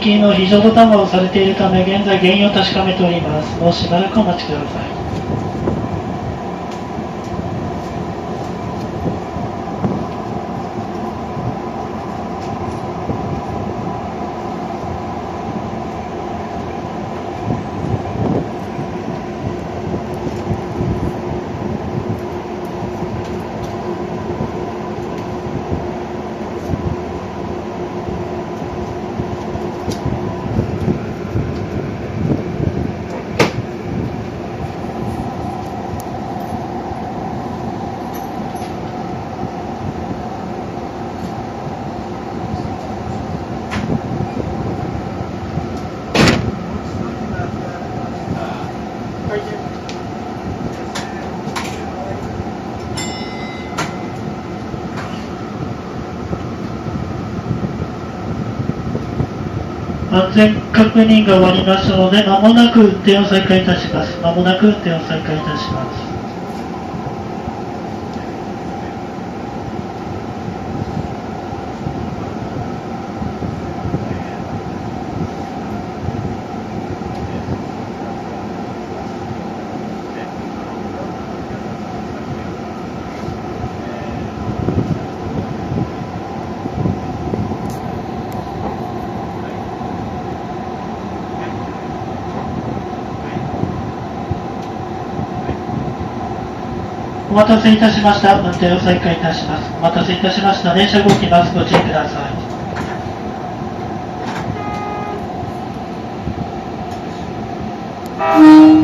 機の非常ドタンをされているため、現在原因を確かめております。もうしばらくお待ちください。安全確認が終わりましたので、まもなく運転を再開いたします。まもなく運転を再開いたします。お待たせいたしました。運転を再開いたします。お待たせいたしました。電車動きます。ご注意ください。